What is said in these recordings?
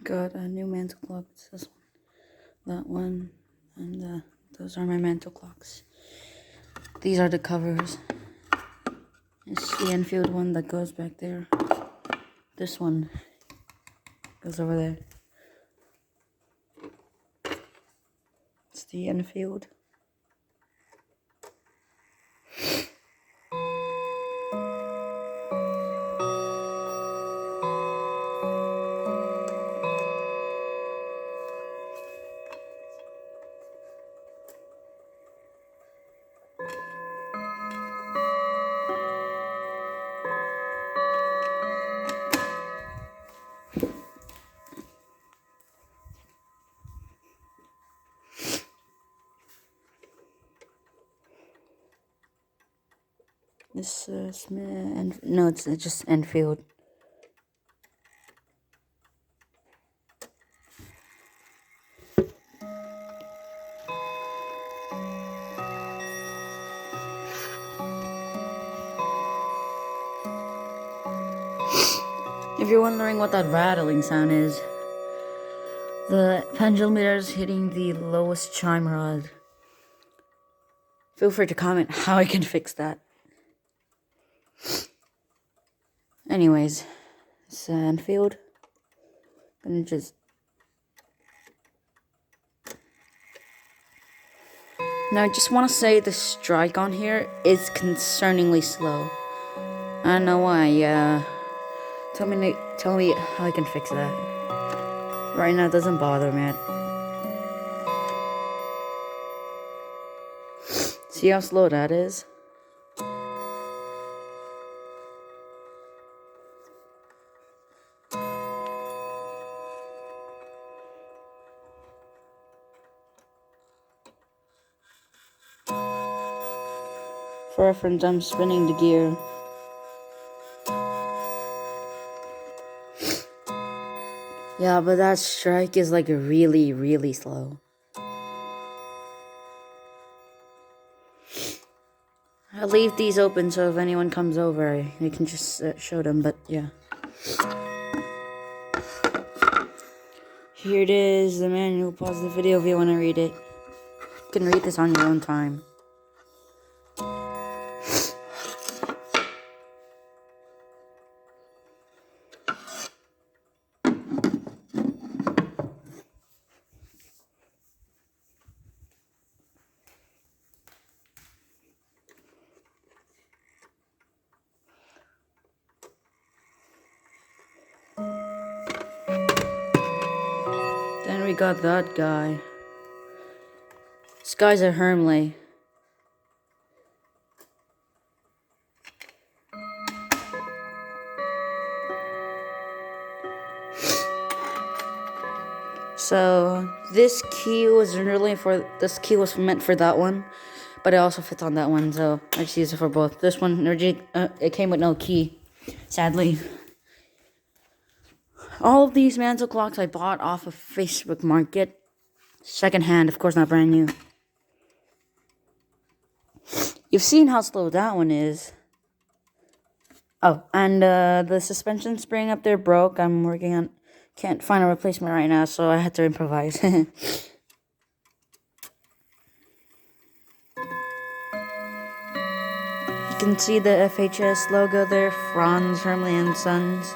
got a new mantel clock. It's this one, that one, and those are my mantel clocks. These are the covers. It's the Enfield one that goes back there. This one goes over there. It's the Enfield. This no, it's just Enfield. If you're wondering what that rattling sound is, the pendulum meter is hitting the lowest chime rod. Feel free to comment how I can fix that. Anyways, it's Enfield. Gonna just. Now I just want to say the strike on here is concerningly slow. I don't know why. Tell me how I can fix that. Right now it doesn't bother me. See how slow that is? For reference, I'm spinning the gear. Yeah, but that strike is like really, really slow. I'll leave these open so if anyone comes over, you can just show them, but yeah. Here it is, the manual. Pause the video if you want to read it. You can read this on your own time. Then we got that guy. This guy's a Hermley. So this key was meant for that one, but it also fits on that one, so I just use it for both. This one, it came with no key, sadly. All of these mantel clocks I bought off of Facebook Market, secondhand, of course, not brand new. You've seen how slow that one is. Oh, and the suspension spring up there broke. I'm working on. Can't find a replacement right now, so I had to improvise. You can see the FHS logo there, Franz Hermley and Sons.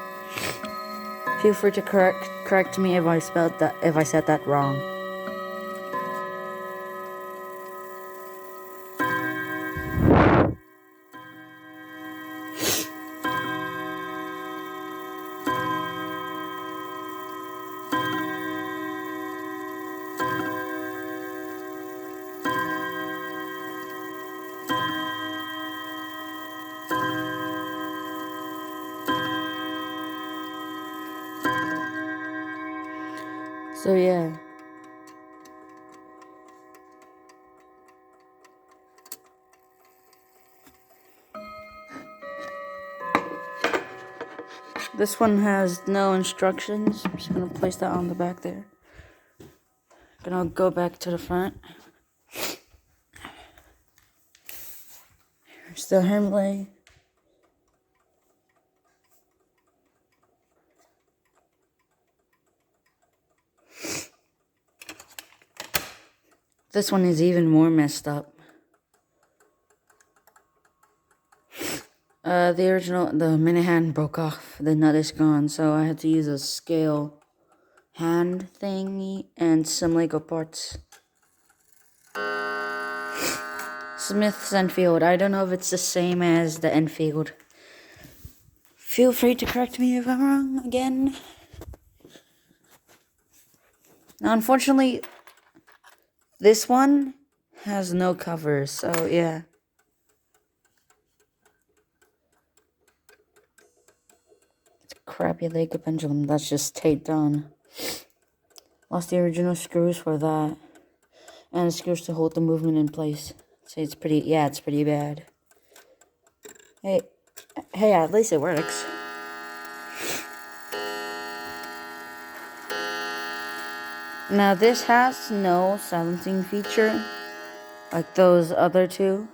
Feel free to correct me if I said that wrong. So yeah. This one has no instructions. I'm just gonna place that on the back there. Gonna go back to the front. Here's the Hermley. This one is even more messed up. The original, the mini hand broke off. The nut is gone, so I had to use a scale hand thingy and some Lego parts. Smith's Enfield. I don't know if it's the same as the Enfield. Feel free to correct me if I'm wrong again. Now, unfortunately, this one has no cover, so yeah. It's a crappy Lego pendulum that's just taped on. Lost the original screws for that. And the screws to hold the movement in place. So it's pretty, yeah, it's pretty bad. Hey, at least it works. Now this has no silencing feature, like those other two.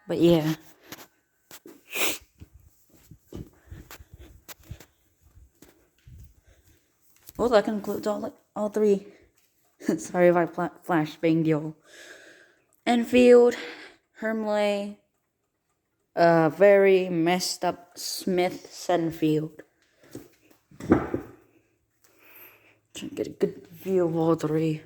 But yeah. Well, that concludes all three. Sorry if I flash banged y'all. Enfield, Hermley, very messed up Smith Enfield. Trying to get a good view of all three.